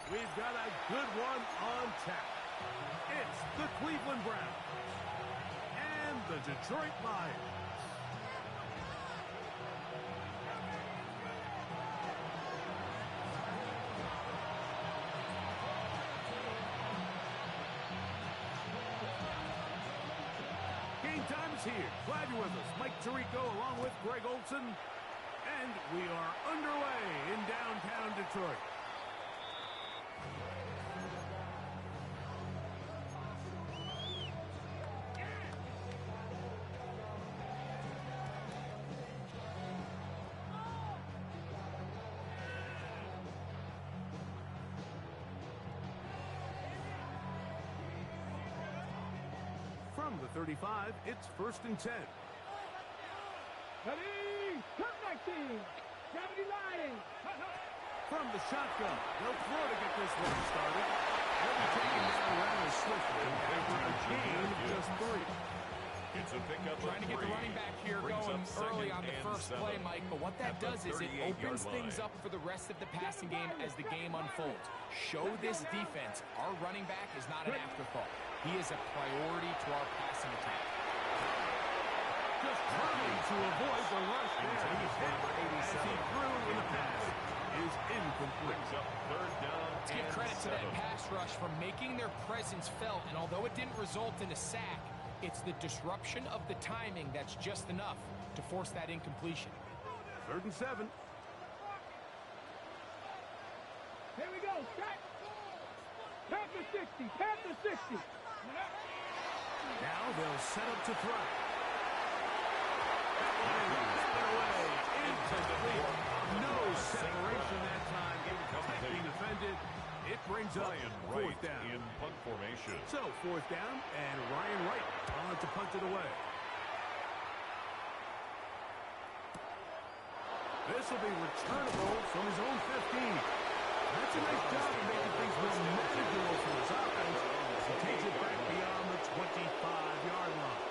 We've got a good one on tap. It's the Cleveland Browns and the Detroit Lions. Game time is here. Glad you're with us. Mike Tirico along with Greg Olson. And we are underway in downtown Detroit. From the 35, it's 1st and 10. Ready, turn 19, gravity line. From the shotgun, they'll throw to get this one started. They'll be taking that around swiftly after a gain of just 3. It's a pickup Trying to get the running back here going early on the first play, Mike, but what that does is it opens things up for the rest of the passing game as the game unfolds. Show this defense our running back is not an afterthought. He is a priority to our passing attack. Just trying to avoid the rush there. He's hit as he threw in the pass. Is incomplete. Let's give credit to that pass rush for making their presence felt, and although it didn't result in a sack, it's the disruption of the timing that's just enough to force that incompletion. 3rd and 7. Here we go, set. Panther 60, Panther 60. Now they'll set up to throw. Away, incomplete. No separation that time. Tightly defended. It brings up 4th down. In punt formation. So 4th down, and Ryan Wright on to punt it away. This will be returnable from his own 15. That's a nice job of making things more manageable for his offense as he takes it back beyond the 25-yard line.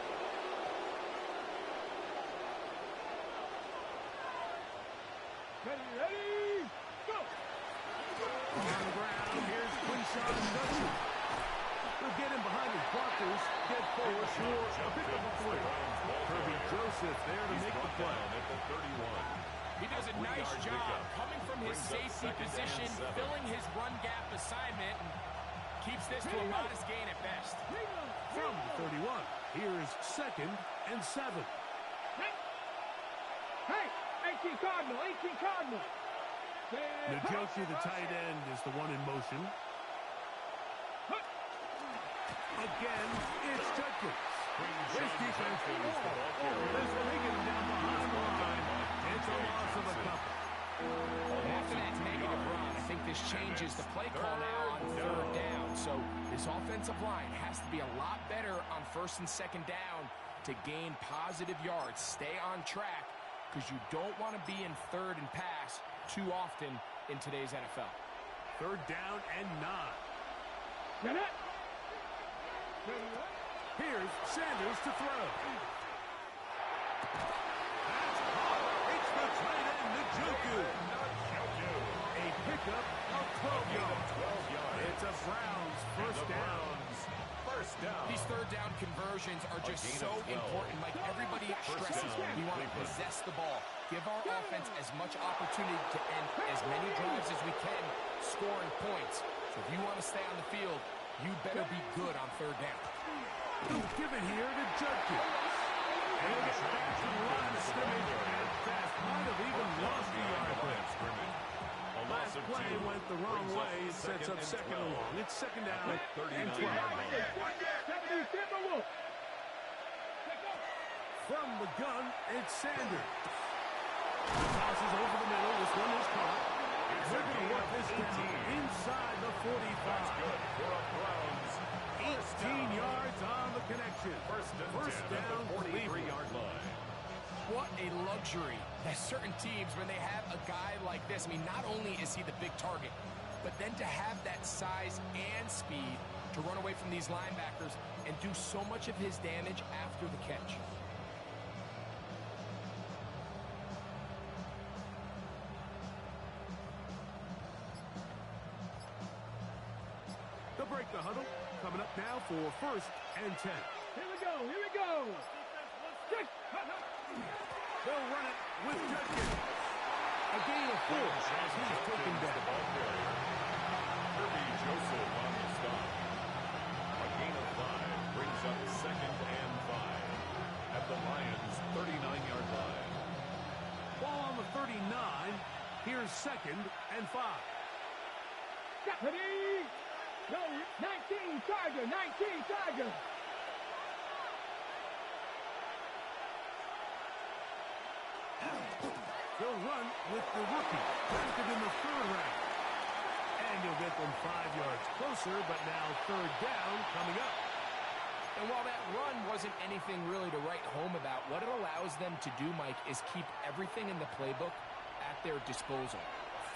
Ready, go! On the ground, here's Quinshawn Judson. He'll get him behind his blockers, get forward for a pick up a 3. Kirby Joseph there to make the play. At the 31. He does a nice job coming from his safety position, filling his run gap assignment, and keeps this to a modest gain at best. From the 31, here is 2nd and 7. Hey, 18 Cardinal, 18 Cardinal. Njoku, the tight end, is the one in motion. Again, it's Judkins. This defense is taking him down behind the line. It's a loss of a couple. After that negative run, I think this changes the play call now on 3rd down. So this offensive line has to be a lot better on 1st and 2nd down to gain positive yards. Stay on track because you don't want to be in 3rd and pass too often in today's NFL. 3rd down and 9. Get it. Here's Sanders to throw. That's caught. It's the tight end, Njoku. A pickup of 12 yards. It's a Browns 1st down. These 3rd down conversions are just so important. Like everybody stresses, we want to possess the ball. Give our offense as much opportunity to end as many drives as we can, scoring points. So if you want to stay on the field, you better be good on 3rd down. He'll give it here to Judkins. He'll get back to the line of scrimmage and fast might have even lost the yard there. Last play went the wrong way. It sets up 2nd and long. It's 2nd down and 12. From the gun, it's Sanders. The toss is over the middle. This one is caught. They're going to work this down inside the 45. Good for a Browns. 18 yards on the connection. First down, 43-yard line. What a luxury that certain teams, when they have a guy like this, I mean, not only is he the big target, but then to have that size and speed to run away from these linebackers and do so much of his damage after the catch. break the huddle. Coming up now for 1st and 10. Here we go, here we go. They'll run it with Judkins. A gain of 4 as he's taken down. Kirby Joseph on the stop. A gain of 5 brings up 2nd and 5 at the Lions' 39-yard line. Ball on the 39. Here's 2nd and 5. Ready? No, 19 Charger, 19 Charger. They'll run with the rookie, drafted in the 3rd round. And he'll get them 5 yards closer, but now 3rd down coming up. And while that run wasn't anything really to write home about, what it allows them to do, Mike, is keep everything in the playbook at their disposal.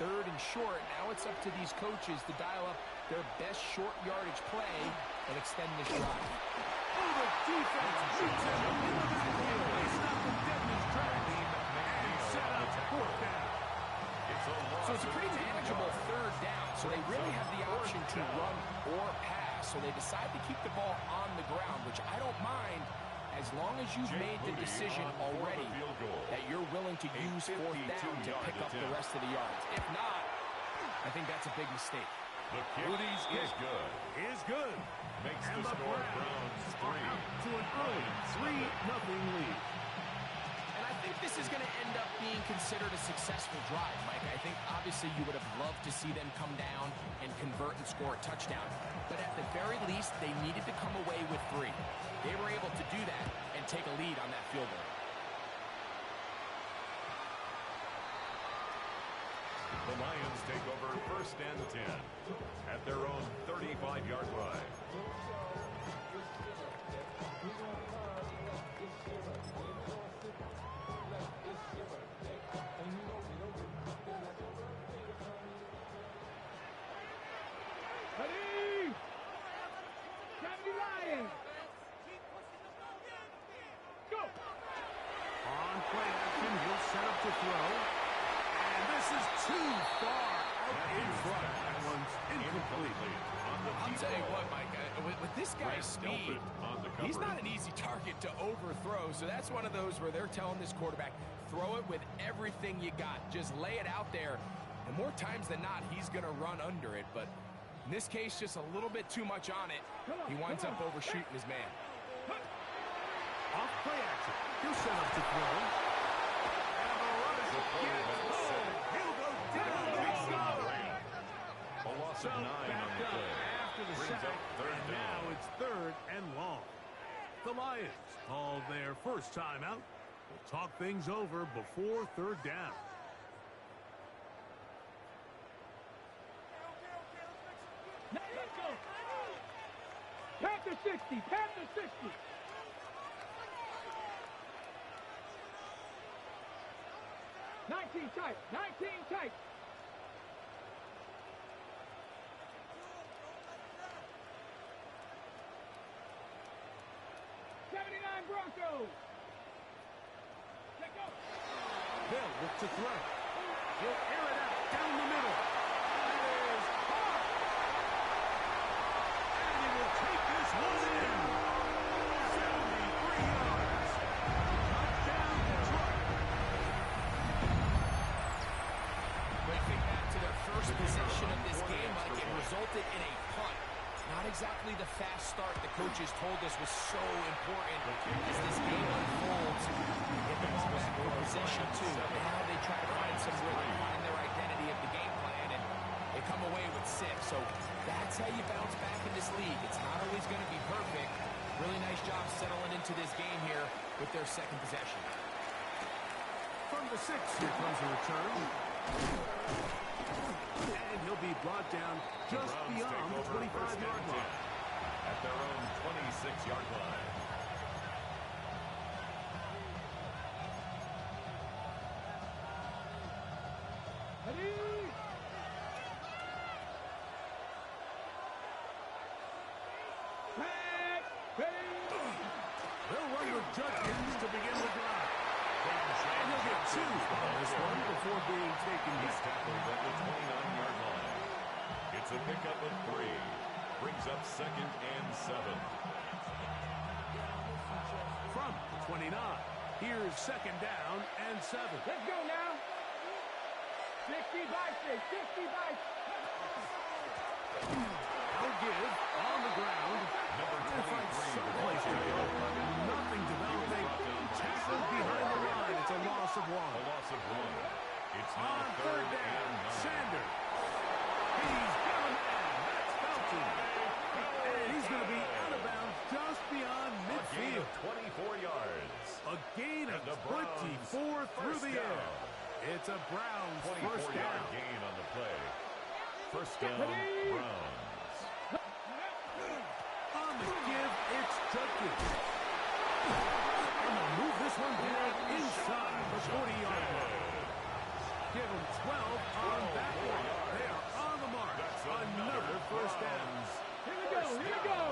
3rd and short, now it's up to these coaches to dial up their best short yardage play and extend this drive. Oh, the defense shoots him into the backfield. They stop him dead in his tracks and set up 4th down. So it's a pretty manageable 3rd down, so they really have the option to run or pass. So they decide to keep the ball on the ground, which I don't mind as long as you've made the decision already that you're willing to use 4th down to pick up the rest of the yards. If not, I think that's a big mistake. The kick is good. Is good. Makes And the the score Browns Browns 3. are out to an early 3-0 lead. And I think this is going to end up being considered a successful drive, Mike. I think obviously you would have loved to see them come down and convert and score a touchdown. But at the very least, they needed to come away with 3. They were able to do that and take a lead on that field goal. The Lions take over 1st and 10 at their own 35-yard line. Ready? Miami Lions. Go. On play action, he'll set up to throw. And this is too far out in front. That one's incomplete. I'll tell you what, Mike, with this guy's speed, he's not an easy target to overthrow. So that's one of those where they're telling this quarterback, throw it with everything you got. Just lay it out there. And more times than not, he's going to run under it. But in this case, just a little bit too much on it. He winds up overshooting his man. Off play action. He'll set up to throw. And the rush gets home. He'll go down. A loss of 9 on the play. After the Brings sack, up 3rd and down. now it's 3rd and long. The Lions call their first timeout. We'll talk things over before 3rd down. Let's go. Panther 60, Panther 60. Nineteen tight, 19 tight. Broncos. Let go. They'll look to throw. He'll air it out down the middle. That is caught. And he will take this one in. 73 yards. Touchdown Detroit. But I think back to their first possession of this game, Mike, it resulted in a punt. Not exactly the fast start the coaches told us was so important as this game unfolds. Get the ball back for possession too. Now they try to find some rhythm, find their identity of the game plan, and they come away with 6. So that's how you bounce back in this league. It's not always going to be perfect. Really nice job settling into this game here with their second possession. From the 6, here comes a return. And he'll be brought down just beyond the 25-yard line. At their own 26-yard line. Ready? Back. Ready? They'll run with Judkins to begin the drive. And he'll get 2 on this one before being taken He's back. tackled at the 29-yard line. It's a pickup of 3. Brings up 2nd and 7. From 29. Here's 2nd down and 7. Let's go now. 60 by 6. 60 by 6. No give on the ground. Number 23. Someplace to go. Nothing developing. Tackled behind the line. It's a loss of 1. A loss of 1. It's now On 3rd down, and 9. Sanders. He's got a man. That's Felton. And he's going to be out of bounds just beyond A gain midfield. of 24 yards. A gain of And the Browns 24 through first the down. air. It's a Browns first 24-yard down. gain on the play. First down, Browns. On the give, it's Judkins. And they'll move this one down inside the 40-yard line. Give them 12 on that one. They are on the mark. Another first down. Here we go. Here we go.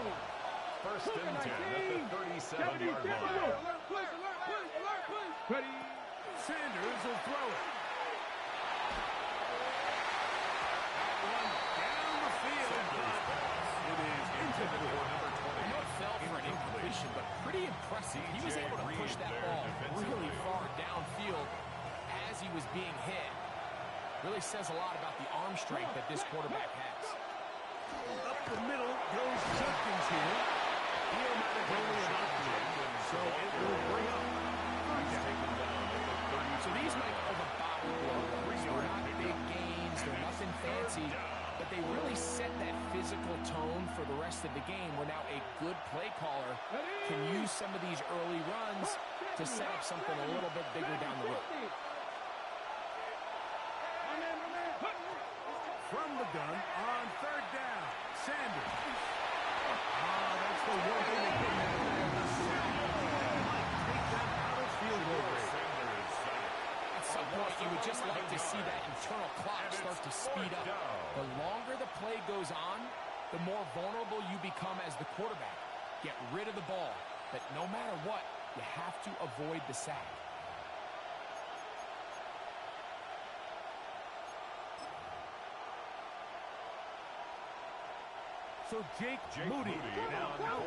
First and 10 at the 37-yard line. Ready. Sanders will throw it. That one down the field. It is into the Number 20. I know it fell for an incompletion, but pretty impressive. He was able to push that ball really far downfield as he was being hit. Really says a lot about the arm strength that this quarterback has. Up the middle goes Judkins here. He'll not have only an option, so it will bring up third down. So these might call the bottom runs. They're not big gains. They're nothing fancy. But they really set that physical tone for the rest of the game where now a good play caller can use some of these early runs to set up something a little bit bigger down the road. From the gun on third down, Sanders. That's the one thing they couldn't have there. The Sanders might take that out of field goal range. At some point, you would just like to see that internal clock start to speed up. The longer the play goes on, the more vulnerable you become as the quarterback. Get rid of the ball, but no matter what, you have to avoid the sack. So Jake Moody now out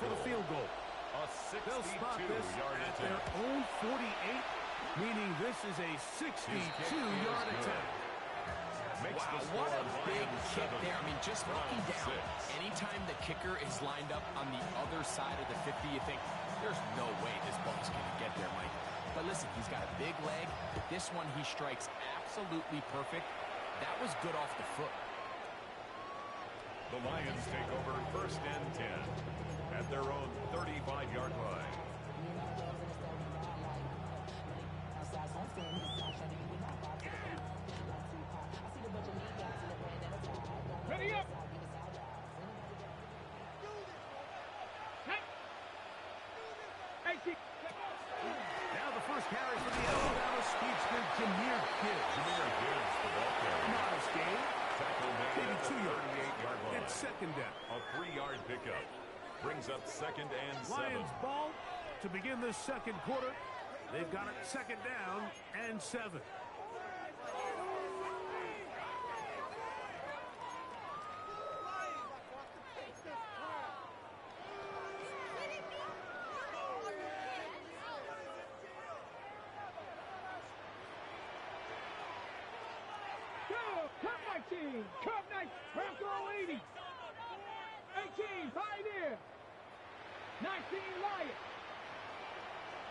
for the field goal. A They'll spot this 62-yard at their attempt. own 48, meaning this is a 62-yard attempt. Wow, what a big kick there. I mean, just looking down, anytime the kicker is lined up on the other side of the 50, you think, there's no way this ball's going to get there, Mike. But listen, he's got a big leg. This one he strikes absolutely perfect. That was good off the foot. The Lions take over first and 10 at their own 35-yard line. Ready up. Now the first carry for the Alabama speedster, Jameer Gibbs. Jameer Gibbs, the ball carrier. Modest gain. Tackle made Maybe at the 2 yards. 38-yard line. It's second down. A 3-yard pickup. Brings up second and 7. Lions ball to begin this second quarter. They've got it second down and 7. Cut 19. Cut 19. Bronco 80. 18. Pioneer. 19. Lion.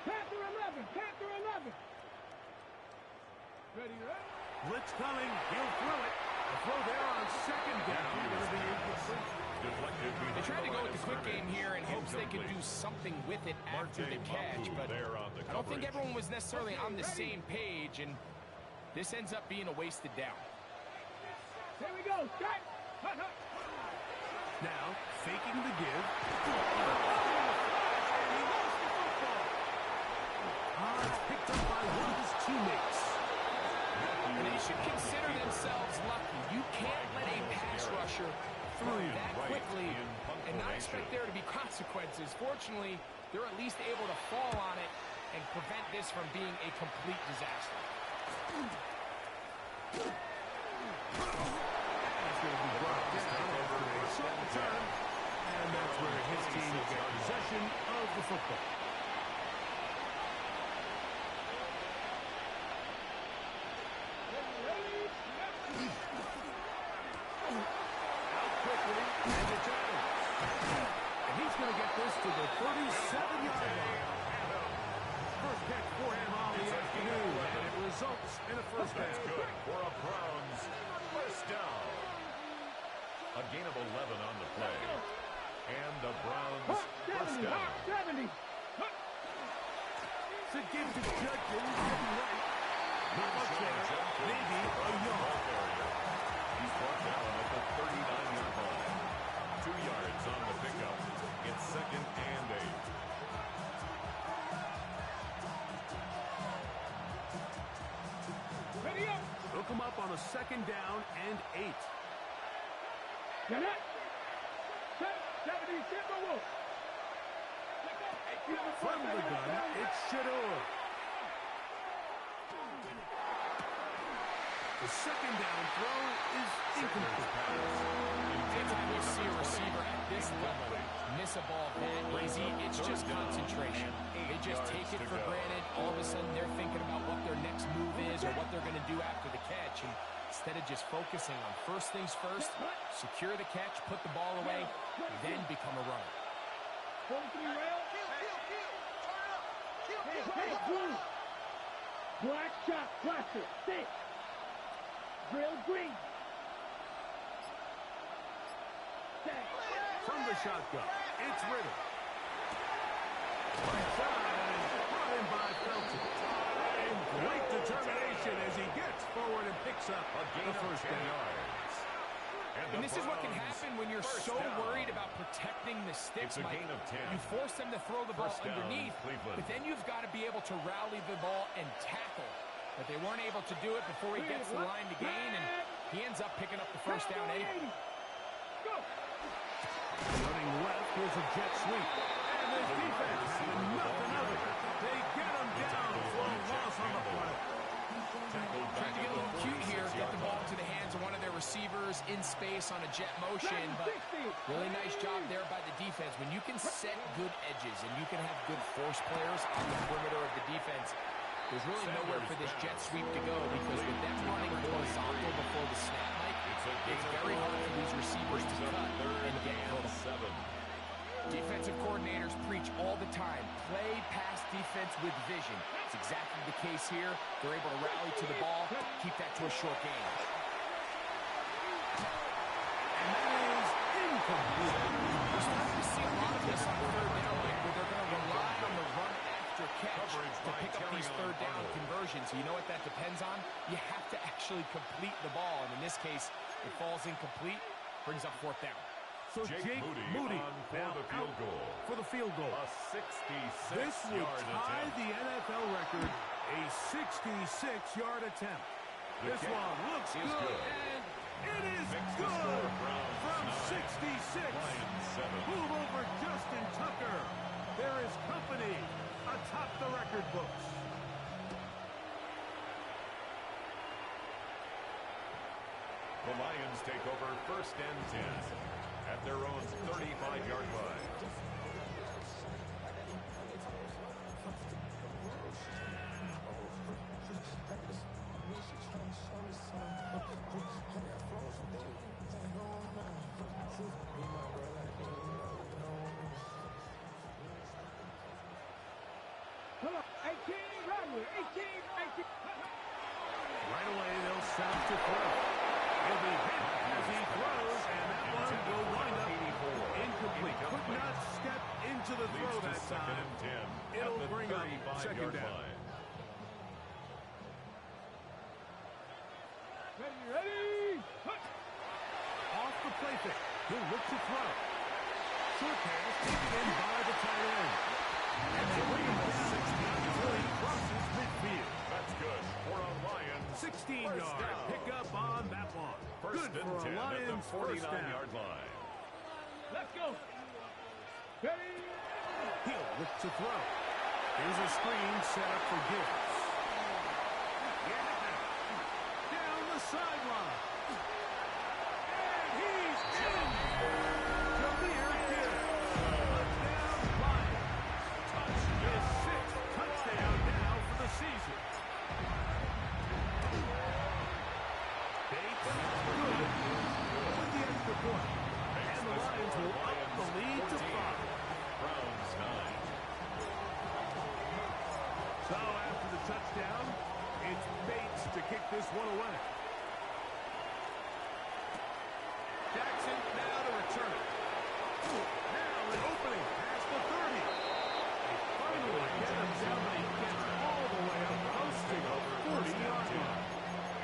Panther 11. Panther 11. Ready, right? Blitz coming. He'll throw it. The throw there on second down. Going to be incomplete. They tried to go with the quick game here in hopes they could do something with it after the catch, but I don't think everyone was necessarily on the same page, and this ends up being a wasted down. Here we go. Strike. Hut, hut. Now, faking the give. It's picked up by one of his teammates. And they should consider themselves lucky. You can't let a pass rusher through that quickly and not expect there to be consequences. Fortunately, they're at least able to fall on it and prevent this from being a complete disaster. He's going to be brought down after a short return And it's out. And he's going to get this to the 37-yard line. First catch for him on the afternoon, and it results in a first down. That's good for a Browns first down. A gain of 11 on the play. And the Browns first down. 70. To give to Judkins, heading right. Not much there. Maybe a yard. He's brought down at the 39-yard line. 2 yards on the pickup. It's second and 8. Ready up. Hook him up on a second down and 8. Get it. 70, Timberwolf. From the gun, it's Shador. The second down throw is incomplete. Anytime you see a receiver at this level miss a ball that easy, it's just concentration. They just take it for granted. All of a sudden, they're thinking about what their next move is or what they're going to do after the catch. And instead of just focusing on first things first, secure the catch, put the ball away, then become a runner. 43 rail. Black shot, blaster, 6. Drill green. From the shotgun, it's Riddle. Right side, and brought in by Felton. And great determination as he gets forward and picks up the first down. And this is what can happen when you're so worried about protecting the sticks, Mike. You force them to throw the ball underneath, but then you've got to be able to rally the ball and tackle. But they weren't able to do it before he gets the line to gain, and he ends up picking up the first down anyway. Running left, here's a jet sweep. And the defense had nothing of it. They get him down for a loss on the play. Trying to get a little cute here, get the ball to the hands of one of their receivers in space on a jet motion, but really nice job there by the defense. When you can set good edges and you can have good force players on the perimeter of the defense, there's really nowhere for this jet sweep to go because with them running horizontal before the snap, Mike, it's very hard for these receivers to cut and get home. Defensive coordinators preach all the time, play pass defense with vision. It's exactly the case here. They're able to rally to the ball, keep that to a short game. And that is incomplete. We're starting to see a lot of this on third down, Mike, where they're going to rely on the run after catch to pick up these third down conversions. So you know what that depends on? You have to actually complete the ball. And in this case, it falls incomplete, brings up fourth down. So Jake Moody now for the field goal. For the field goal. A 66-yard This would tie attempt. the NFL record, a 66-yard attempt. This one looks good, and it is good from 66. Move over Justin Tucker. There is company atop the record books. The Lions take over first and 10 at their own 35-yard line. Come on, 18, Rodwood, 18. Right away, they'll set up to throw. He'll be hit as he throws, and that one will wind up incomplete. Could not step into the throw that time. It'll bring up second down. Ready? Off the play fake. He'll look to throw. Short pass taken in by the tight end. And they bring him to 60 until he crosses midfield. That's good for a Lions 16-yard pickup on that one. First Good and for 10 a at the Lions first down. 49-yard line. Let's go. Ready? He'll look to throw. Here's a screen set up for Gibbs. Down the sideline. And he's in. Jameer Gibbs. Touchdown Lions. His sixth touchdown now for the season. Bates good with the extra point. And the touchdown. It's Bates to kick this one away. Jackson now to return it. Now an opening past the 30. They finally get him down, but he gets all the way up, posting over 40-yard line.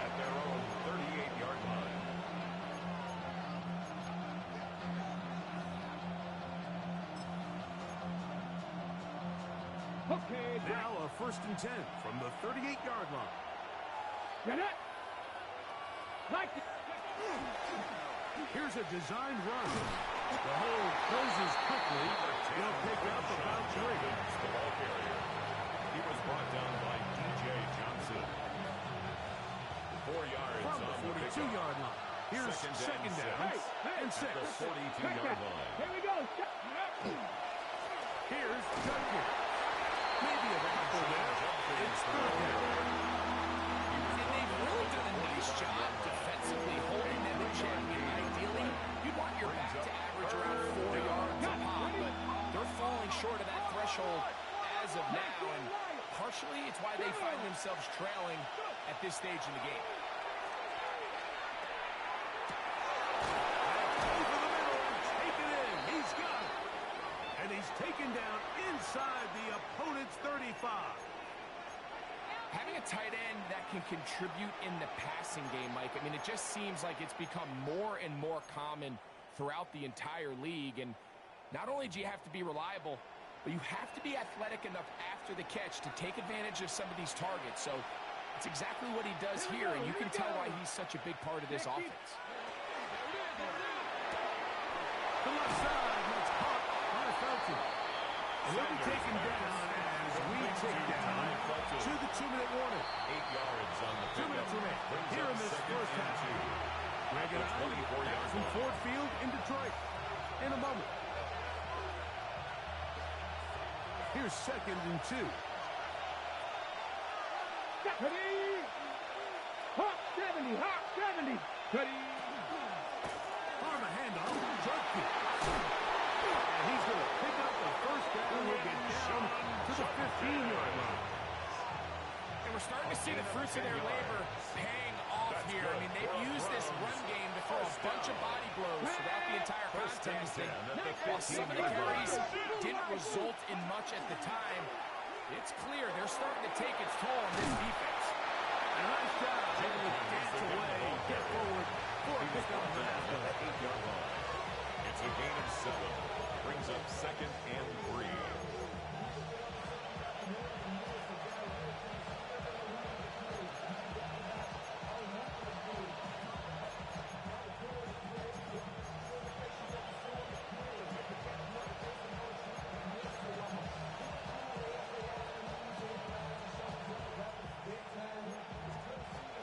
At their own 38-yard line. Okay, Now a 1st and 10 from the 38-yard line. get it. Like it. Here's a designed run. The hole closes quickly. He'll pick up about 3. The ball carrier. He was brought down by D.J. Johnson. 4 yards From the on the 42-yard line. Here's second down and 6. The 42-yard line. Here we go. Here's Judkins. Maybe a tackle there. It's 3rd down. And they've really done a nice job defensively holding them in check. And ideally, you'd want your back to average around 4 yards a pop, but they're falling short of that threshold as of now, and partially it's why they find themselves trailing at this stage in the game. Over the middle and take it in. He's got it. And he's taken down inside the opponent's 35. Having a tight end that can contribute in the passing game, Mike, I mean, it just seems like it's become more and more common throughout the entire league. And not only do you have to be reliable, but you have to be athletic enough after the catch to take advantage of some of these targets. So it's exactly what he does here, and you can tell why he's such a big part of this offense. The left side, that's caught by Felton. And he'll be taken down as we take down to the 2-minute warning. 8 yards on the 2 minutes remain here in this first half. Greg and I back from Ford Field in Detroit in a moment. Here's 2nd and 2. Ready? Hot 70, hot 70. Ready? Arm a handoff, Judkins. And he's going to pick up the first down. We'll get down to the 15-yard line. And we're starting to see the fruits of their labor paying off here. I mean, they've used this run game to throw a bunch of body blows throughout the entire contest. And while some of the carries didn't result in much at the time, it's clear they're starting to take its toll on this defense. A nice job able to dance away, get forward for a pickup at the 8-yard line. It's a gain of 7. Brings up 2nd and 3.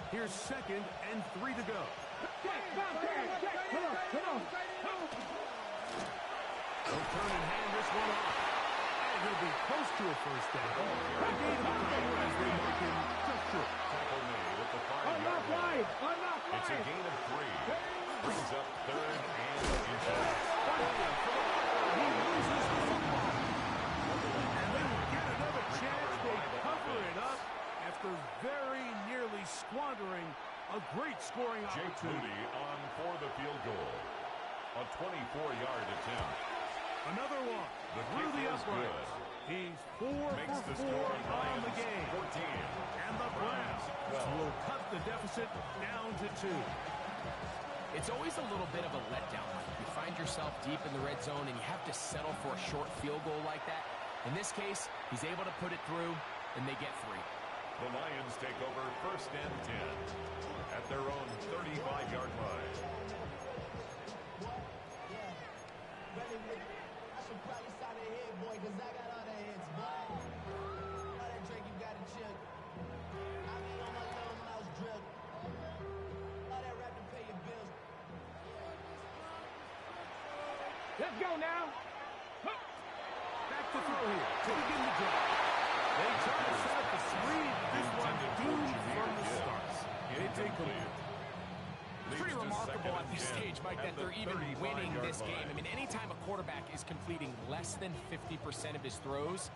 Here's 2nd and 3 to go. Come on. They'll turn and hand this one off. And he'll be close to a first down. A gain of 2 as they mark him just short. Tackle made at the 5-yard line. It's a gain of 3. Brings up 3rd and inches. He loses the football. And they will get another chance. They cover it up after very nearly squandering a great scoring Jake opportunity. Moody on for the field goal. A 24-yard attempt. Another one through the uprights. He's 4 Makes for the 4 score on the game. 14. And the Browns will cut the deficit down to 2. It's always a little bit of a letdown. You find yourself deep in the red zone and you have to settle for a short field goal like that. In this case, he's able to put it through, and they get 3. The Lions take over 1st and 10 at their own 35-yard line. I should probably sign a hit, boy, because I got all the hits, boy. All that drink you got to chill. I mean, on my little mouse drip. All that rap to pay your bills. Let's go now. Back to throw here to begin the drive. They try to set up the screen. This one doomed from the start. It's incomplete. It's pretty remarkable at this stage, Mike, that they're even winning this game. I mean, anytime a quarterback is completing less than 50% of his throws,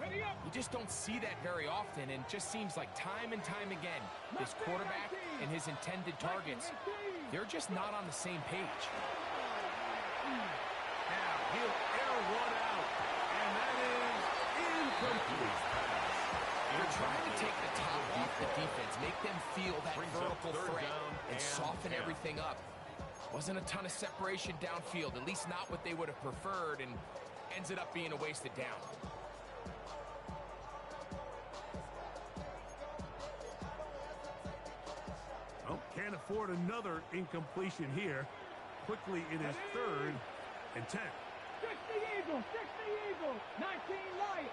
Ready up. You just don't see that very often, and just seems like time and time again, this quarterback and his intended targets, they're just not on the same page. Now he'll air one out, and that is incomplete. They're trying to take the top off the defense, make them feel that vertical threat, and soften everything up. Wasn't a ton of separation downfield, at least not what they would have preferred, and ends it up being a wasted down. Oh, can't afford another incompletion here. Quickly in his 3rd and 10. 60 Eagles, 60 Eagles, 19 Lions.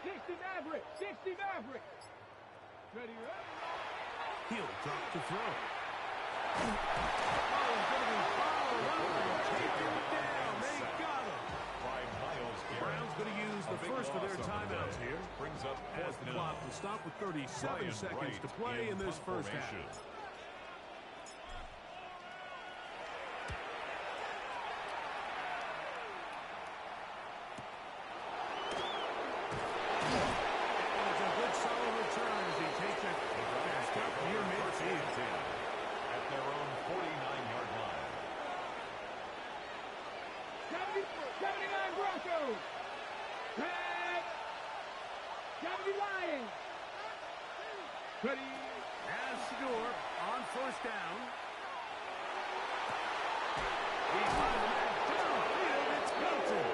60 Maverick, 60 Maverick. Ready, ready. He'll drop to throw. Oh, he's going to be followed up and taken down. They got him. By Miles Garrett. Brown's going to use the first of their timeouts here. Brings up As the clock will stop with 37 seconds to play in this first half. It's a good solid return as he takes it back up near midfield. At their own 49-yard line. 79 Broncos. 70 Lions. Ready. As Shador on first down. He's finding that downfield. It's Hilton.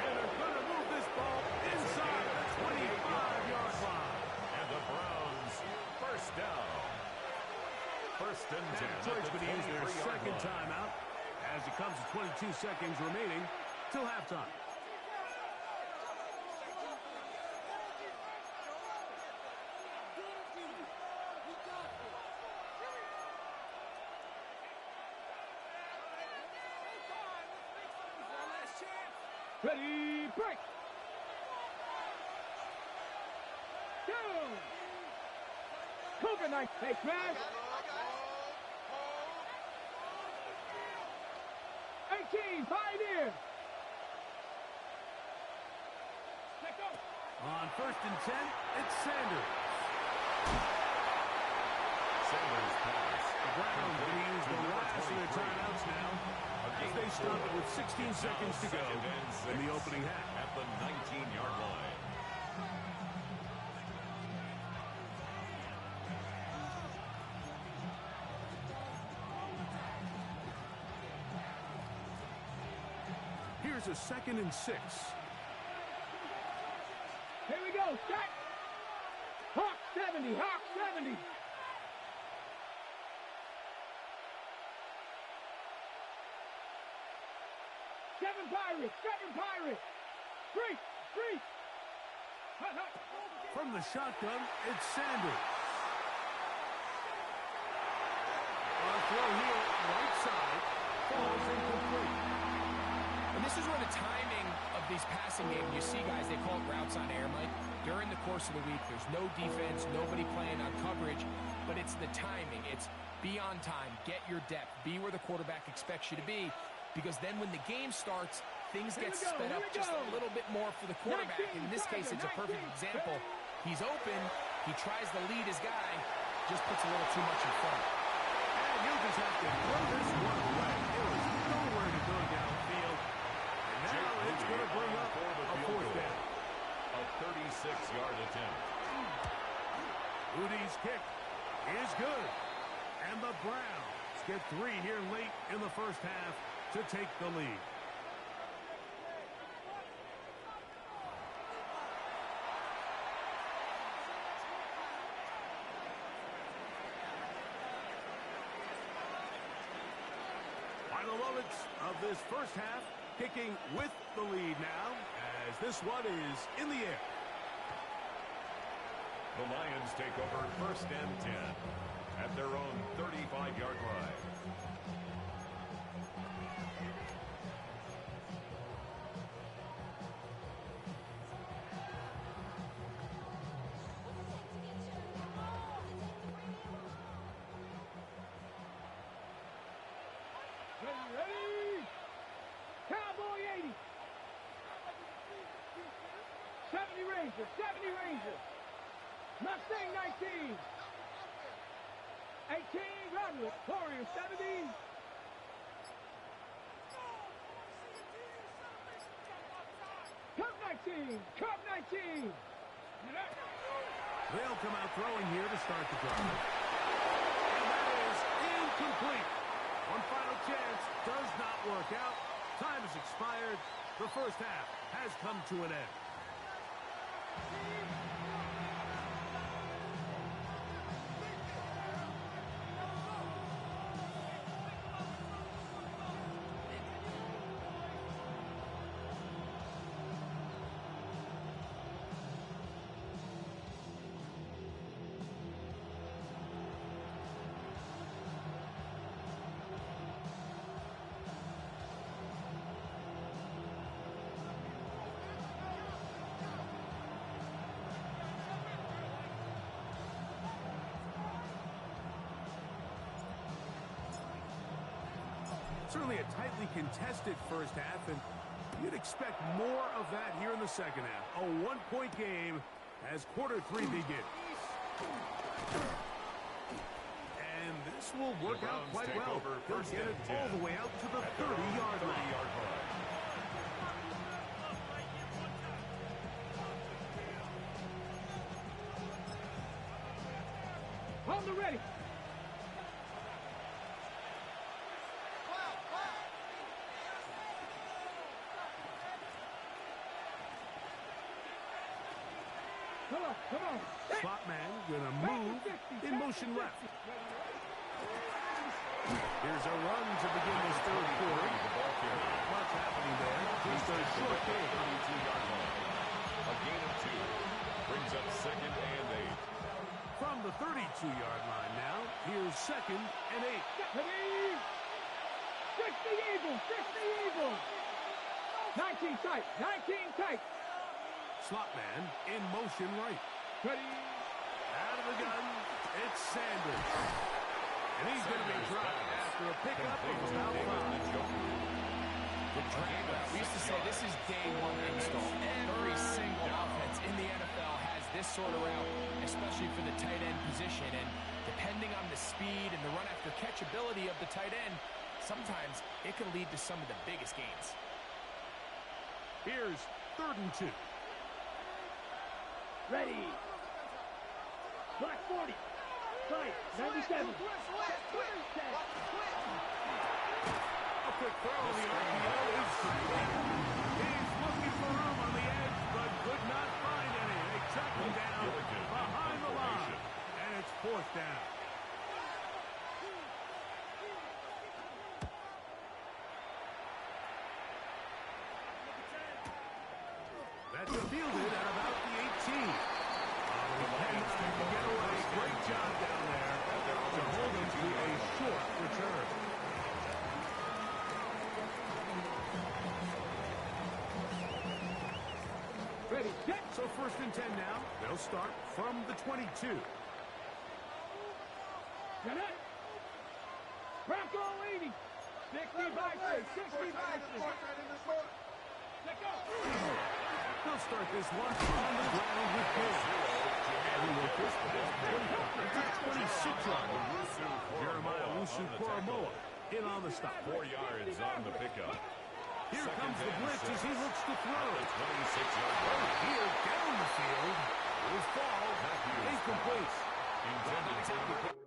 And they're going to move this ball inside the 25-yard line. And the Browns first down. First and 10. Detroit's going to use their second timeout as it comes to 22 seconds remaining till halftime. Ready, break. Down. Cougar night, hey, man. 18, Pioneer. Let go. On first and 10, it's Sanders. Sanders pass. The Browns going to use the last of their timeouts now as they stop it with 16 seconds to go in the opening half. At the 19-yard line. Here's a 2nd and 6. Here we go, set. Hawk 70, Hawk 70. Seven Pirates. Street. Hut, hut. From the shotgun, it's Sanders. On throw here, right side, falls incomplete. And this is where the timing of these passing games, you see, guys, they call it routes on air, Mike. During the course of the week, there's no defense, nobody playing on coverage, but it's the timing. It's be on time, get your depth, be where the quarterback expects you to be, because then when the game starts, things get sped up just a little bit more for the quarterback. And in this case, it's a perfect example. He's open, he tries to lead his guy, just puts a little too much in front. And you'll just have to throw this one away. It was nowhere to go downfield. And now it's going to bring up a fourth down. A 36-yard attempt. Udy's kick is good. And the Browns get 3 here late in the first half to take the lead. Final moments of this first half, kicking with the lead now, as this one is in the air. The Lions take over first and 10 at their own 35-yard line. Ready. Cowboy 80. Rangers. 70 Rangers. Mustang 19. 18 Rodwood. Warriors 70. Cub 19. Cub 19. They'll come out throwing here to start the drive. And that is incomplete. One final chance does not work out. Time has expired. The first half has come to an end. Certainly a tightly contested first half, and you'd expect more of that here in the second half. A one-point game as quarter three begins. And this will work out quite well. He'll get it all the way out to the 30-yard line. On the ready. Come on, come on. Slot man gonna move in motion left. Here's a run to begin this third quarter. What's happening there? Just a short game. A gain of 2 brings up 2nd and 8. From the 32-yard line now, here's 2nd and 8. 60 Eagles, 60 Eagles. 19 tight, 19 tight. Slot man in motion right. Ready. Out of the gun, it's Sanders. And he's going to be dropped after a pickup of about 5. The drag route. We used to say this is day one install. Every single offense in the NFL has this sort of route, especially for the tight end position. And depending on the speed and the run after catch ability of the tight end, sometimes it can lead to some of the biggest gains. Here's 3rd and 2. Ready. Black 40. Tight, 97. A quick throw. The RPO is complete. He's looking for room on the edge, but could not find any. They track him down behind the line. And it's 4th down. That's fielded at about the 18. To get away. Great job down there to hold him to a short return. Ready, set. So 1st and 10 now. They'll start from the 22. Get it. Bronco 80. 60 Bison, 60 Bison. Let go. They'll start this one on the ground with Bill. And he will push the ball to 26-yard line. Jeremiah Wusu-Koromoa in on the stop. 4 yards on the pickup. Here comes the blitz as he looks to throw. 26-yard Right here down the field. Will fall. Incomplete. intended for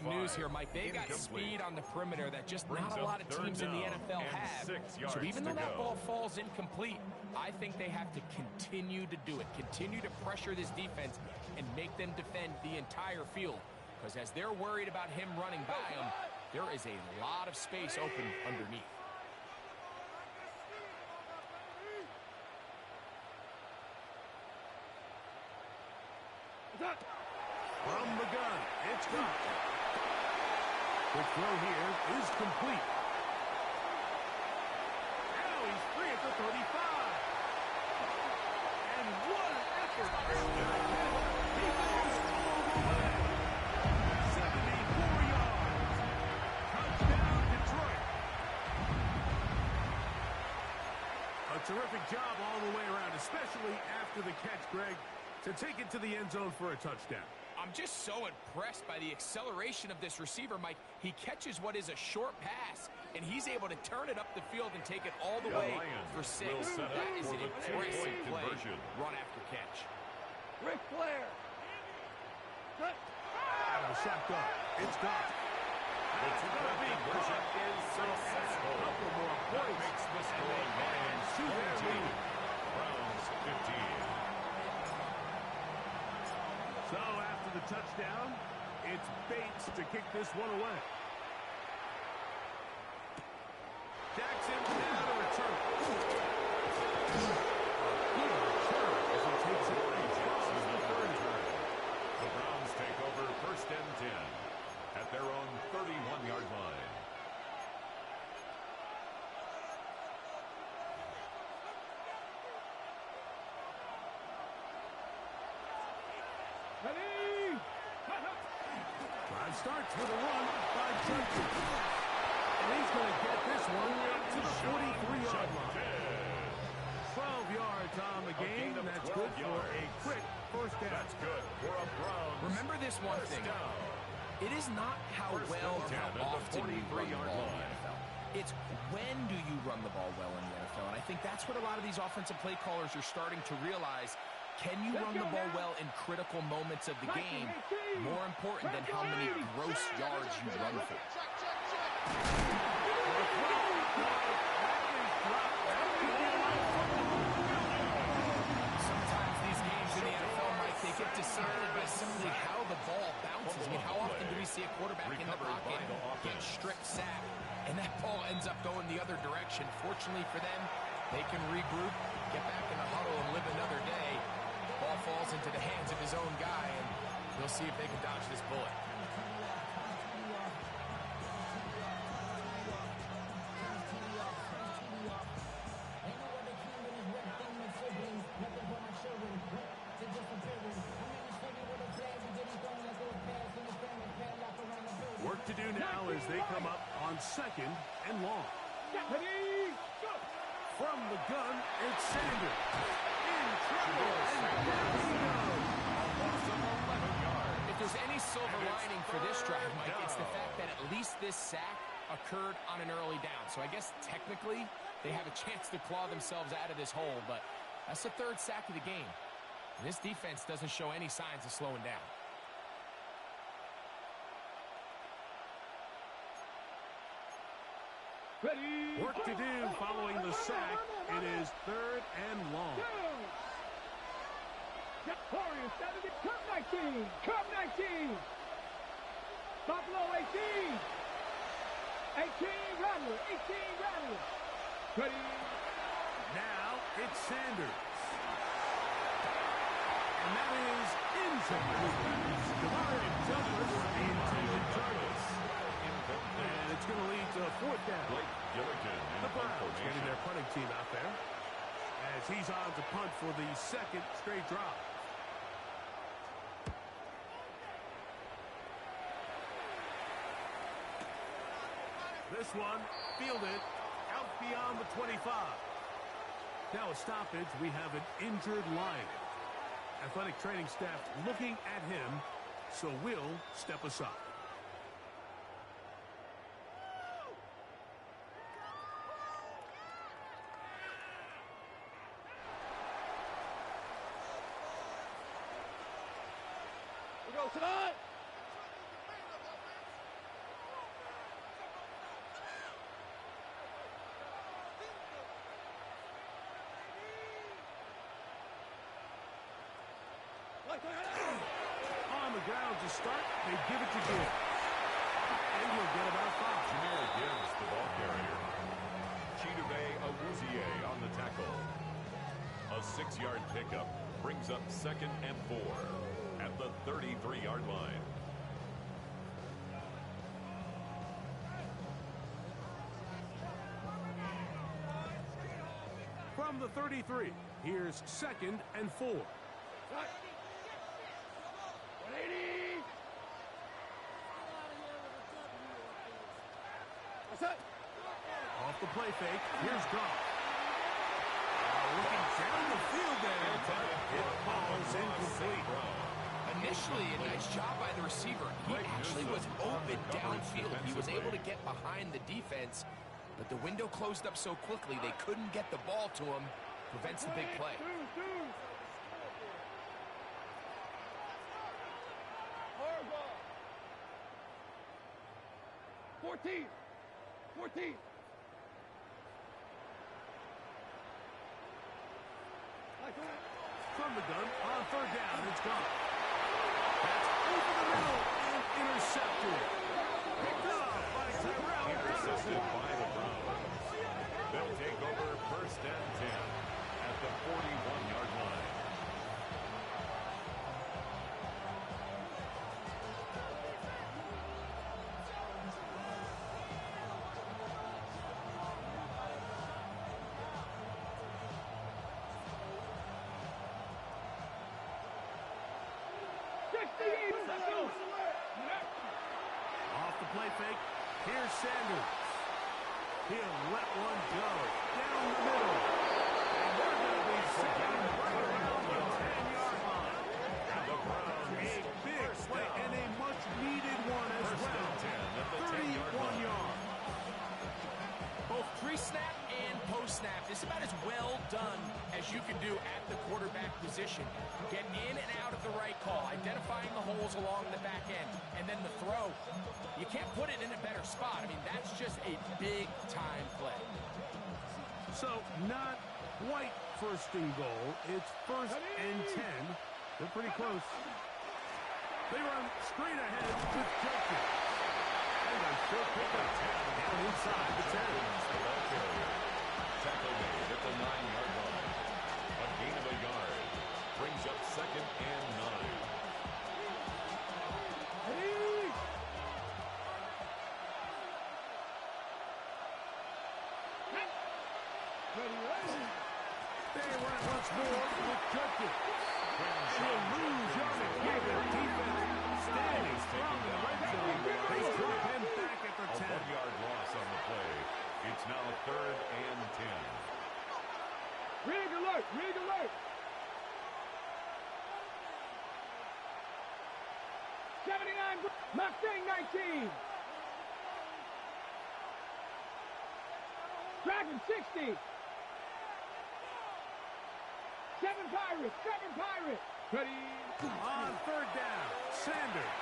breaking news here, Mike. They got speed on the perimeter that just not a lot of teams in the NFL have. So even though that ball falls incomplete, I think they have to continue to do it, continue to pressure this defense and make them defend the entire field. Because as they're worried about him running by them, there is a lot of space open underneath. From the gun, it's got. The throw here is complete. Now he's free at the 35. And what an effort. He goes all the way. 74 yards. Touchdown, Detroit. A terrific job all the way around, especially after the catch, Greg, to take it to the end zone for a touchdown. I'm just so impressed by the acceleration of this receiver, Mike. He catches what is a short pass, and he's able to turn it up the field and take it all the way for 6. That is an impressive play, run after catch. Ric Flair. And sacked up. It's got. The two-point conversion is successful. A couple more points. That makes the score Lions 17, Browns 15. So after the touchdown, it's Bates to kick this one away. Jackson now to return. Good return as he takes it across the 30. The Browns take over 1st and 10 at their own 31-yard line. Ready? Drive starts with a run by Judkins. And he's going to get this one up to the 43-yard line. 12 yards on the game. That's good for a quick first down. That's good for a Browns. Remember this one thing. It is not how well or how often you run the ball in the NFL. It's when do you run the ball well in the NFL. And I think that's what a lot of these offensive play callers are starting to realize. Can you run the ball well in critical moments of the game? More important than how many gross yards you run for. Sometimes these games in the NFL, Mike, they get decided by simply how the ball bounces. I mean, how often do we see a quarterback in the pocket get strip sacked, and that ball ends up going the other direction? Fortunately for them, they can regroup, get back in the huddle, and live another day. Ball falls into the hands of his own guy, and we'll see if they can dodge this bullet. Work to do now as they come up on 2nd and long. Ready? Go. From the gun, it's Sanders. In trouble, and down he goes. If there's any silver lining for this drive, Mike, it's the fact that at least this sack occurred on an early down. So I guess technically they have a chance to claw themselves out of this hole, but that's the 3rd sack of the game. And this defense doesn't show any signs of slowing down. Ready? Work to do following the sack. It is 3rd and long. Warriors, Cup 19. Cup 19. Buffalo 18. 18 Rattler. 18 Rattler. Ready? Now it's Sanders. And that is incomplete. DemBry Douglas intended targets. And it's going to lead to a 4th down. The Browns getting their punting team out there as he's on to punt for the 2nd straight drive. This one fielded out beyond the 25. Now a stoppage. We have an injured Lion. Athletic training staff looking at him, so we'll step aside. We go tonight. On the ground to start, they give it to Gibbs. And he'll get about 5. Jameer Gibbs, the ball carrier. Chidobe Awuzie on the tackle. A 6-yard pickup brings up 2nd and 4 at the 33-yard line. From the 33, here's 2nd and 4. 180. What's that? Off the play fake, here's Goff. Looking down the field there, but it falls incomplete. Initially, a nice job by the receiver. He actually was open downfield. He was able to get behind the defense, but the window closed up so quickly they couldn't get the ball to him. Prevents the big play. 14. 14. From the gun, on 3rd down, it's gone. That's over the middle and intercepted. Picked up by Tyrell. Intercepted by the Browns. They'll take over 1st and 10 at the 41-yard line. Off the play fake, here's Sanders. He'll let one go down the middle. And they're going to be second right around the 10-yard line. The Browns, A big play and a much-needed one as 1st well. and 10 at the 31 10-yard yards. Both pre-snap and post-snap. This is about as well done as you can do at the quarterback position. Get in and out of the right call, identifying the holes along the back end, and then the throw. You can't put it in a better spot. I mean, that's just a big-time play. So, not quite 1st and goal. It's 1st and 10. They're pretty close. They run straight ahead with Judkins. And a short pickup down inside the 10. The ball carrier. Tackle made at the 9-yard line. A gain of a yard. Brings up 2nd and 9. They run it once more with Judkins. He'll lose yardage here. The defense standing strong in the red zone. They drop him back at the 10. A 1-yard loss on the play. It's now 3rd and 10. Rig alert! Rig alert! 79, Mustang 19. Dragon 60. 7 Pirates, 7 Pirates. Ready? On 3rd down, Sanders.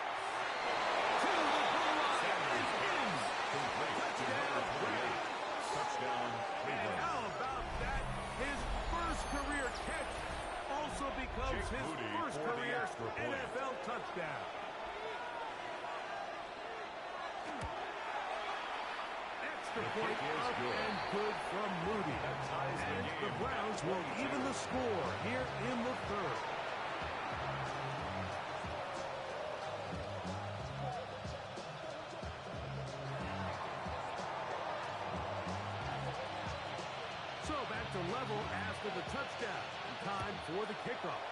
To the goal line. Sanders In. complete to number 48. Touchdown, And Cleveland. how about that? His first career catch also becomes Jake his Moody first for the career extra point. NFL touchdown. Extra The point kick is up good. and good from Moody. ties the And game. the Browns will even the score here in the 3rd. So back to level after the touchdown. Time for the kickoff.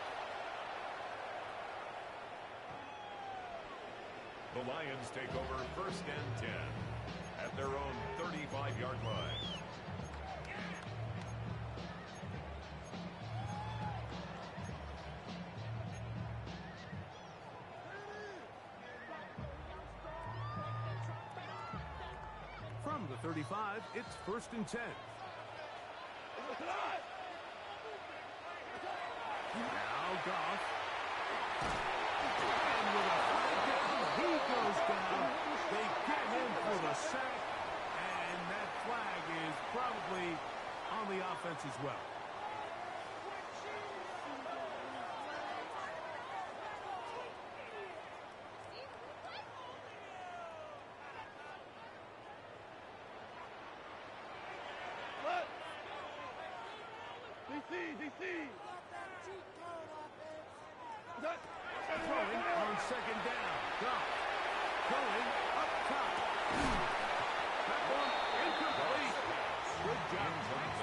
The Lions take over 1st and 10 at their own 35-yard line. From the 35, it's 1st and 10. Now Goff. And with a flag down, he goes down. They get him for the sack. And that flag is probably on the offense as well. Throwing on second down. Goff. Going up top. That one incomplete. Good job.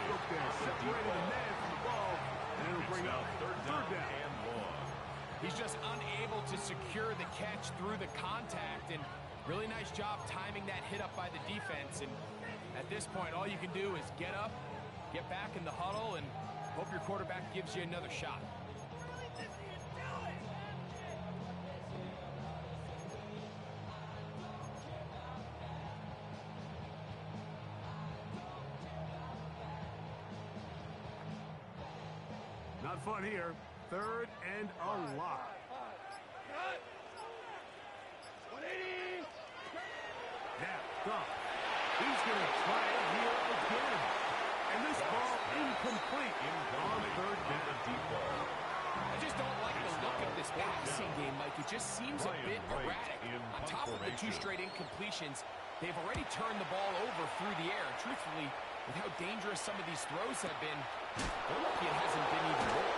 Look there. Separating the man from the ball. And it'll bring up third down and long. He's just unable to secure the catch through the contact, and really nice job timing that hit up by the defense. And at this point, all you can do is get up, get back in the huddle, and hope your quarterback gives you another shot. Not fun here. Third and a lot. Now, Goff. He's going to try it here again. And this ball incomplete on third down. Deep ball. I just don't like the look of this passing game, Mike. It just seems a bit erratic. On top of the 2 straight incompletions, they've already turned the ball over through the air. Truthfully, with how dangerous some of these throws have been, they're lucky it hasn't been even more.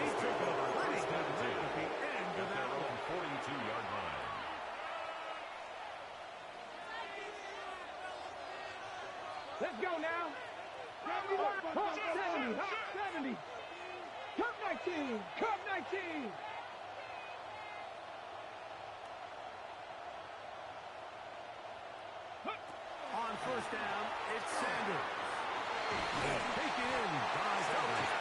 He took a pretty good hit at the end of that one. 42-yard line. Let's go now. 70, 70. Cup 19, Cup 19. On first down, it's Sanders. Taken in by Sanders.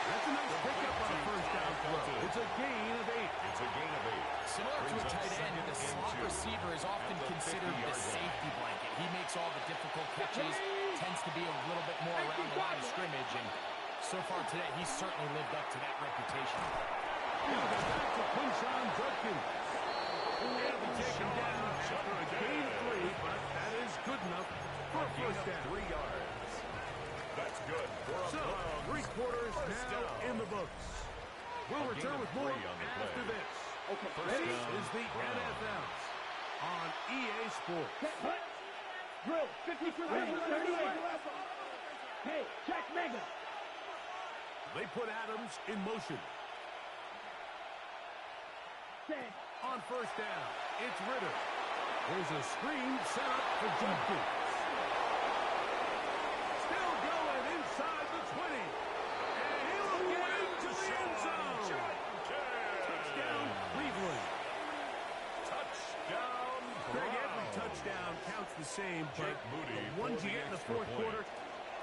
That's a nice pickup on a first down throw. It's a gain of 8. It's a gain of 8. Similar to a tight end, the slot receiver is often considered the safety blanket. He makes all the difficult catches, tends to be a little bit more around the line of scrimmage, and so far today, he's certainly lived up to that reputation. Now they're back to Quinshon Judkins. They'll be taken down after a gain of 3, but that is good enough for a first down. 3 yards. That's good for a So, 3 quarters now in the books. We'll return with more after this. This is the NFL on EA Sports. Drill, 53, 38. Hey, check Mega. They put Adams in motion. Set. On first down, it's Ritter. There's a screen set up for Judkins. Still going inside the 20. And he'll get into the end zone. Touchdown, Cleveland. Touchdown, Greg, every Browns. touchdown counts the same, but Jake Moody the ones for you the get in the extra fourth point. quarter,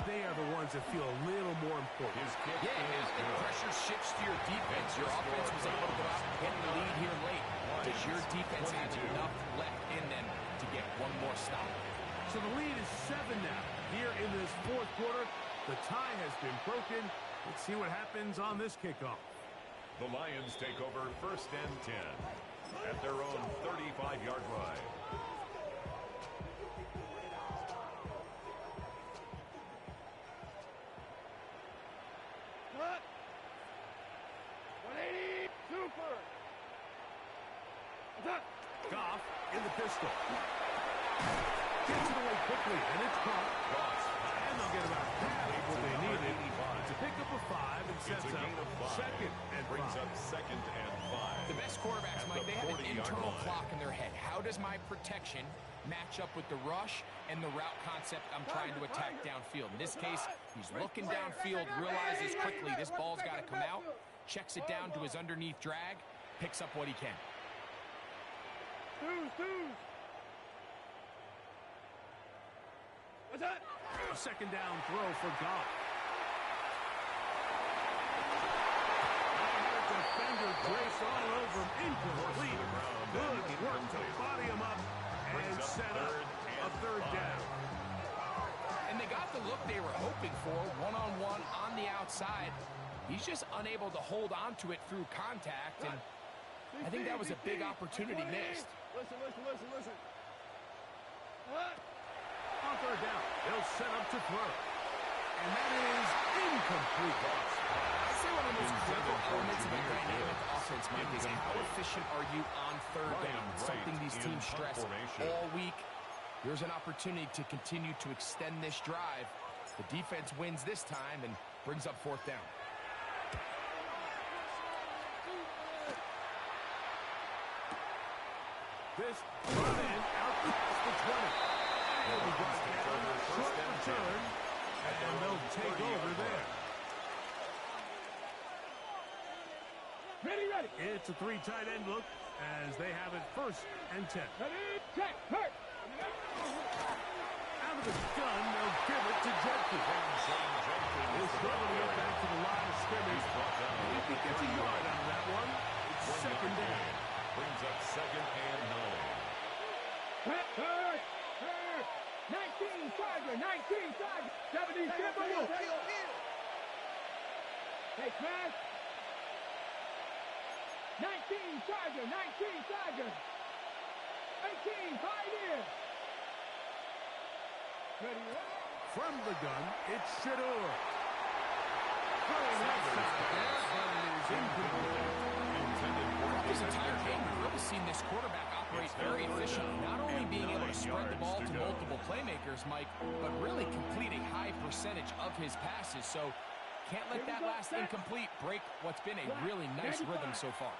they are the ones that feel a little more important. His kick Yeah, is if good. pressure shifts to your defense, your offense was able to go out and get the lead here late. Does your defense have 22. enough left in them to get one more stop? So the lead is 7 now. Here in this fourth quarter, the tie has been broken. Let's see what happens on this kickoff. The Lions take over first and 10 at their own 35-yard line. What? 180, super. Goff in the pistol. Gets it away quickly, and it's caught. And they'll get about half what they needed to pick up a 5 and It's sets a gain up of 5. second and Brings 5. up second and 5. The best quarterbacks, At Mike, the they have an 40-yard internal line. clock in their head. How does my protection match up with the rush and the route concept I'm trying to attack downfield? In this case, he's looking downfield, realizes quickly this ball's got to come out, checks it down to his underneath drag, picks up what he can. What's that? A second down throw for Goff. Defender draped all over him. Incomplete. Good work to body him up and set up a third down. And they got the look they were hoping for, one-on-one on the outside. He's just unable to hold on to it through contact, and I think that was a big opportunity missed. Listen. On third down, they'll set up to throw. And that is incomplete. I'd say one of the most critical elements of a dynamic offense, Mike, is how efficient are you on third down? Something these teams stress all week. Here's an opportunity to continue to extend this drive. The defense wins this time and brings up fourth down. This front end out past the 20. They'll be brought down, short return, and they'll take over there. Ready, ready. It's a three tight end look as they have it 1st and 10. Ready, check, hurt. Out of the gun, they'll give it to Judkins. He'll struggle to get back to the line of scrimmage. If he gets a yard out of that one, it's 2nd down. Brings up 2nd and 9. Hurt. 19 Charger, 19 Charger. 70 Timberwolves. Hey, smash. 19 Charger, 19 Charger. 18 Pioneer. Ready, ready. From the gun, it's Shador. Throwing left side. But it is incomplete. This entire game, we've really seen this quarterback operate very efficiently, not only being able to spread the ball to multiple playmakers, Mike, but really complete a high percentage of his passes. So can't let that last incomplete break what's been a really nice rhythm so far.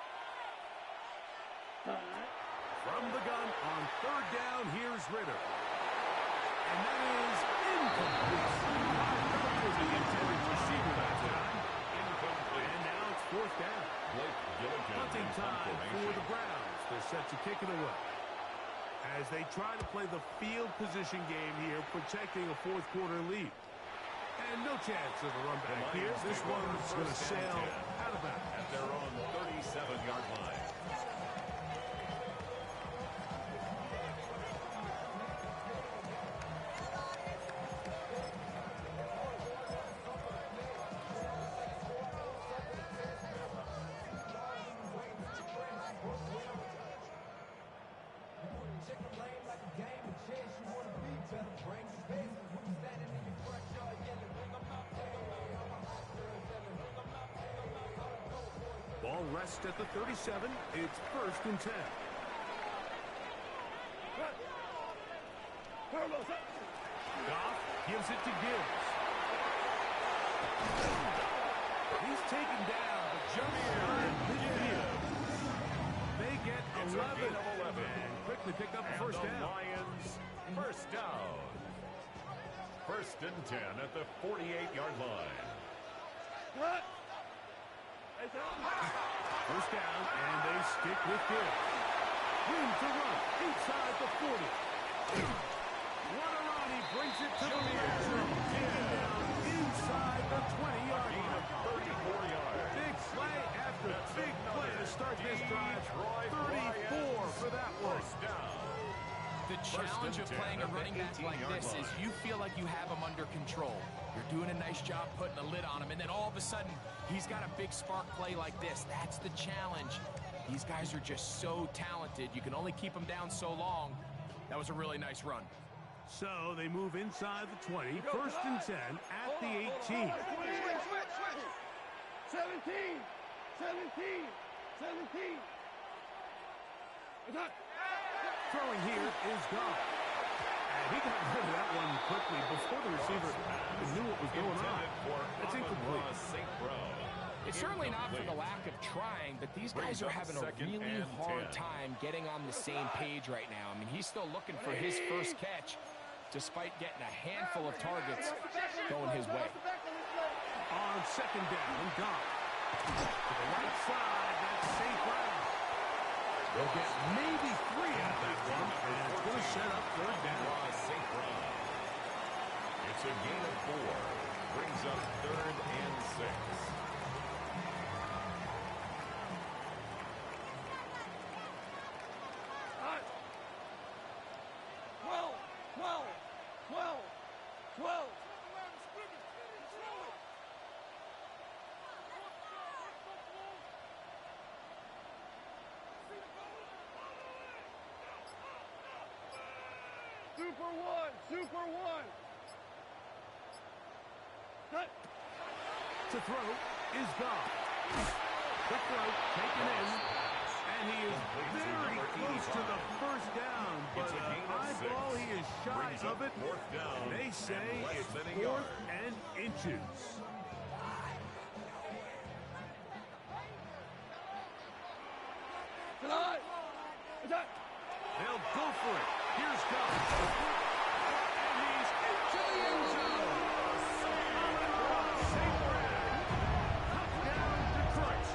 From the gun on 3rd down, here's Ritter. And that is incomplete. Was the intended receiver that time. Incomplete. And now it's 4th down. Hunting time for the Browns. They're set to kick it away. As they try to play the field position game here, protecting a 4th quarter lead. And no chance of a run back here. This one's going to sail out of bounds. At their own 37-yard line. Ball rests at the 37. It's 1st and 10. Goff gives it to Gibbs. He's taken down, but just behind midfield. They get 11 and quickly pick up the 1st down. Lions, 1st down. 1st and 10 at the 48-yard line. 1st down, and they stick with Gibbs. Room to run inside the 40. What a run, he brings it to the red zone. Taken down inside the 20-yard line. 34 yards. Big play after big play to start this drive. 34 for that one. 1st down. The challenge of playing a running back like this is you feel like you have him under control. You're doing a nice job putting a lid on him, and then all of a sudden, he's got a big spark play like this. That's the challenge. These guys are just so talented. You can only keep them down so long. That was a really nice run. So they move inside the 20. 1st and 10 at the 18. Switch. 17. Throwing here is Goff. And he got rid of that one quickly before the receiver knew what was going on. It's incomplete. It's certainly not for the lack of trying, but these guys are having a really hard time getting on the same page right now. I mean, he's still looking for his 1st catch, despite getting a handful of targets going his way. On 2nd down, Goff. To the right side, that's St. Brown. They'll get maybe 3 out of that one, and it's going to set up 3rd down. St. Brown. It's a gain of 4. Brings up 3rd and 6. Super one. To throw is Goff. Quick throw taken in, and And he is very close to the first down, but It's a gain of high 6. ball, he is shy Brings up of it. fourth down And they say and less it's than a 4th yard. and inches. They'll go for it. Here's comes. And he's into the end zone. St. Brad. Touchdown, Detroit.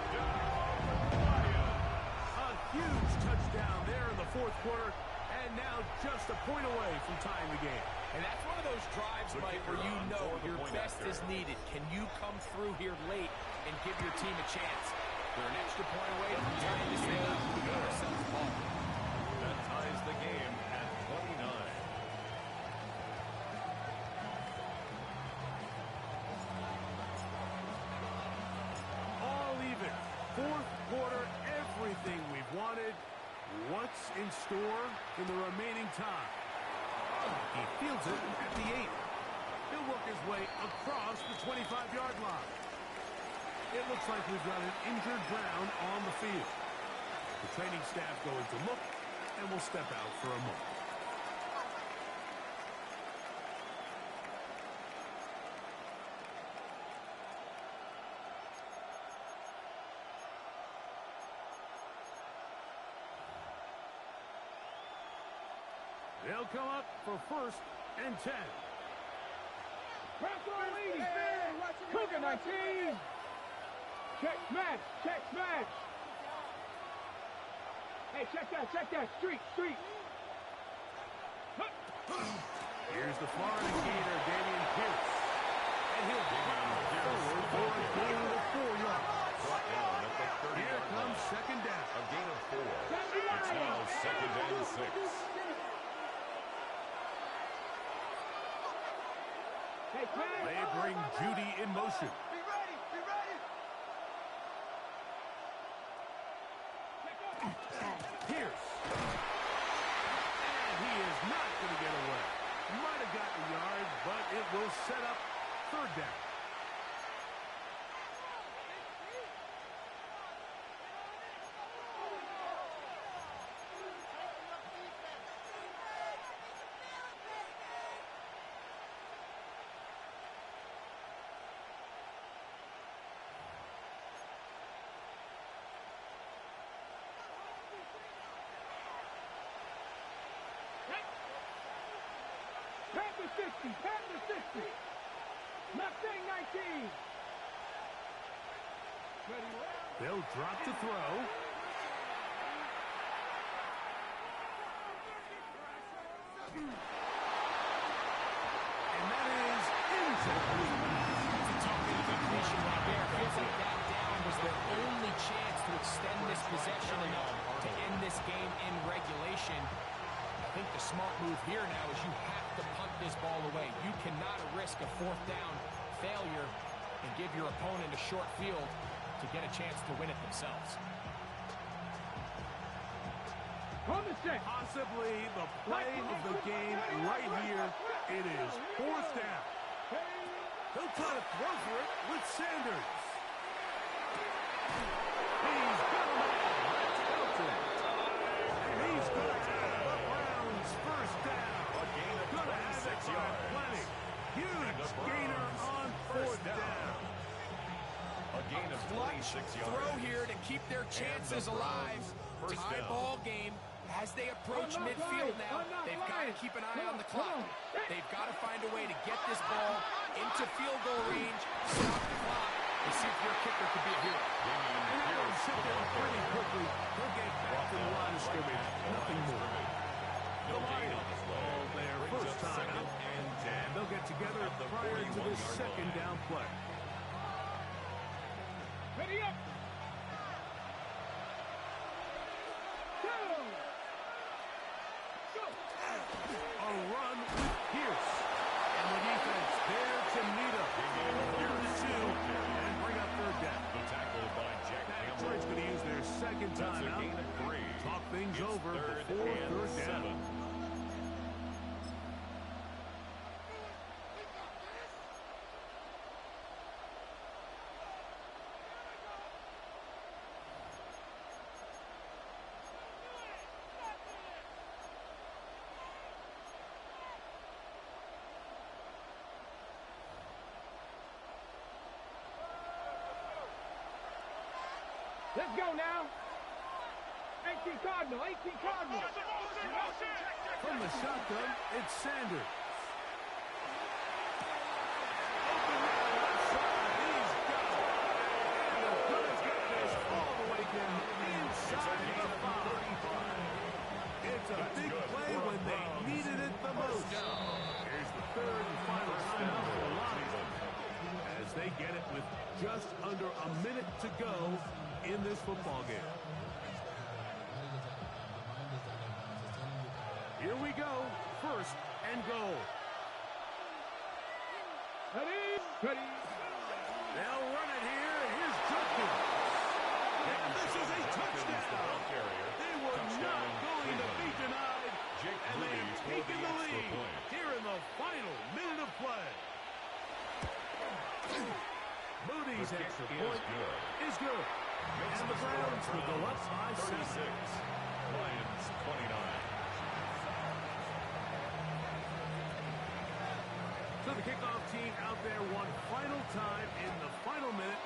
A huge touchdown there in the fourth quarter. And now just a point away from tying the game. And that's one of those drives, Mike, where you know your best is needed. Can you come through here late and give your team a chance? They're an extra point away from tying this thing up. We got ourselves a ball. That ties the game at 29. All even. Fourth quarter, everything we've wanted. What's in store in the remaining time? He fields it at the 8. He'll work his way across the 25-yard line. It looks like we've got an injured Brown on the field. The training staff going to look, and we'll step out for a moment. They'll come up for 1st and 10. Press on lead, Cougar 19. Check smash, check smash. Hey, check that, street. Here's the Florida Gator, Damian Pierce. And he'll plow forward for a gain of 4 yards. Brought down at the 30-yard Here comes line. second down. A gain of 4. It's now 2nd and 6. They bring Judy in motion. Be ready. Pierce. And he is not going to get away. Might have gotten a yard, but it will set up 3rd down. Panther 60. Mustang 19. They'll drop to throw. And that is incomplete. It's a tough incompletion right there. Feels like that down was their only chance to extend this possession enough to end this game in regulation. I think the smart move here now is you have to punt this ball away. You cannot risk a 4th down failure and give your opponent a short field to get a chance to win it themselves. Possibly the play of the game right here. It is 4th down. He'll try to throw for it with Sanders. He's got him out. And he's going to have the Browns' 1st down. A gain of 26 yards. Plenty. Huge gainer on 4th down. A gain of 26 yards. Throw here to keep their chances alive. Tie ball game. As they approach midfield now, they've got to keep an eye on the clock. They've got to find a way to get this ball into field goal range, stop the clock, and see if your kicker could be a hero. And he'll sit down pretty quickly. He'll get back to the line of scrimmage. Nothing more. The Lions ball their 1st time out, and they'll get together prior to the 2nd down play. Ready up. A run with Pierce. And the defense there to meet up. Over the 2 and bring up 3rd down. The tackle by Jack Campbell. Detroit's going to use their 2nd That's time a out. gain of 3. Talk things It's over 3rd before and 3rd down. 7. Let's go now. 18 Cardinal, 18 Cardinal. From the shotgun, it's Sanders. Open man left side. He's got it. And the Birds get this all the way down inside the 5. It's a big play when they needed it the most. Here's the third and final timeout for the Lions as they get it with just under a minute to go in this football game. Here we go. First and goal. Ready? Ready. They'll run it here. Here's Judkins. And this is a touchdown. They were not going to be denied. And they have taken the lead here in the final minute of play. Moody's extra point is good. And the Browns will go up by 7. Lions 29. So the kickoff team out there one final time in the final minute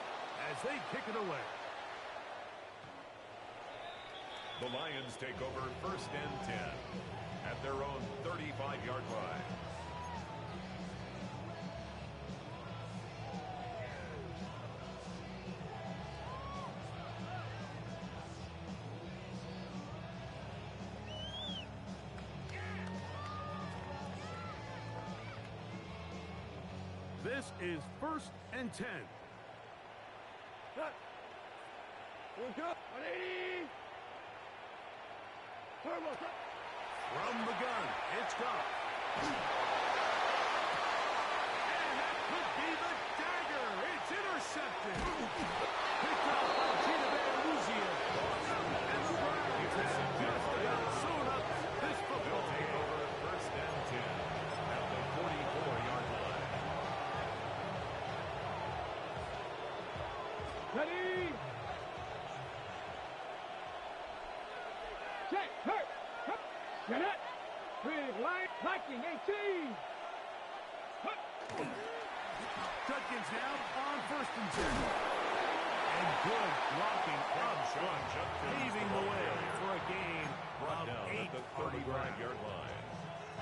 as they kick it away. The Lions take over first and 10 at their own 35-yard line. This is first and 10. Cut. We're good. 180. Turbo. From the gun, it's gone. And that could be the dagger. It's intercepted. Picked up by DemBry. And the Browns have just about sewn up this football They'll take game. over first and 10 at the 44-yard line. Ready. Check. Hurt. Get it. Big line. Liking 18. Judkins now on first and 10. And good blocking up front, paving the way for a gain Brought of down 8 at the on the ground. 35-yard line.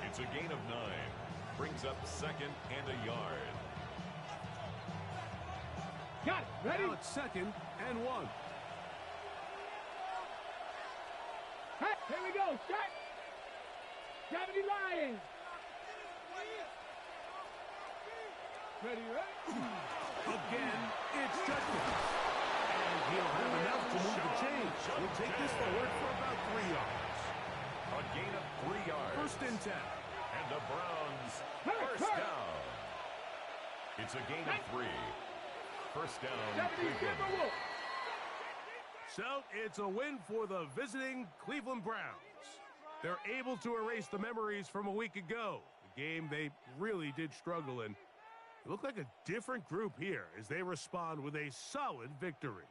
It's a gain of 9. Brings up second and a yard. Got it. Ready. Now it's second and 1. Hey, here we go. Set. 70 Lions. Ready, ready. Again, it's Judkins. And he'll have enough to move the chains. We'll take this forward for about 3 yards. A gain of 3 yards. First and 10. And the Browns first hurt. down. It's a gain of 3. First down, 70 Cleveland. Timberwolves. So it's a win for the visiting Cleveland Browns. They're able to erase the memories from a week ago, the game they really did struggle in. It looked like a different group here as they respond with a solid victory.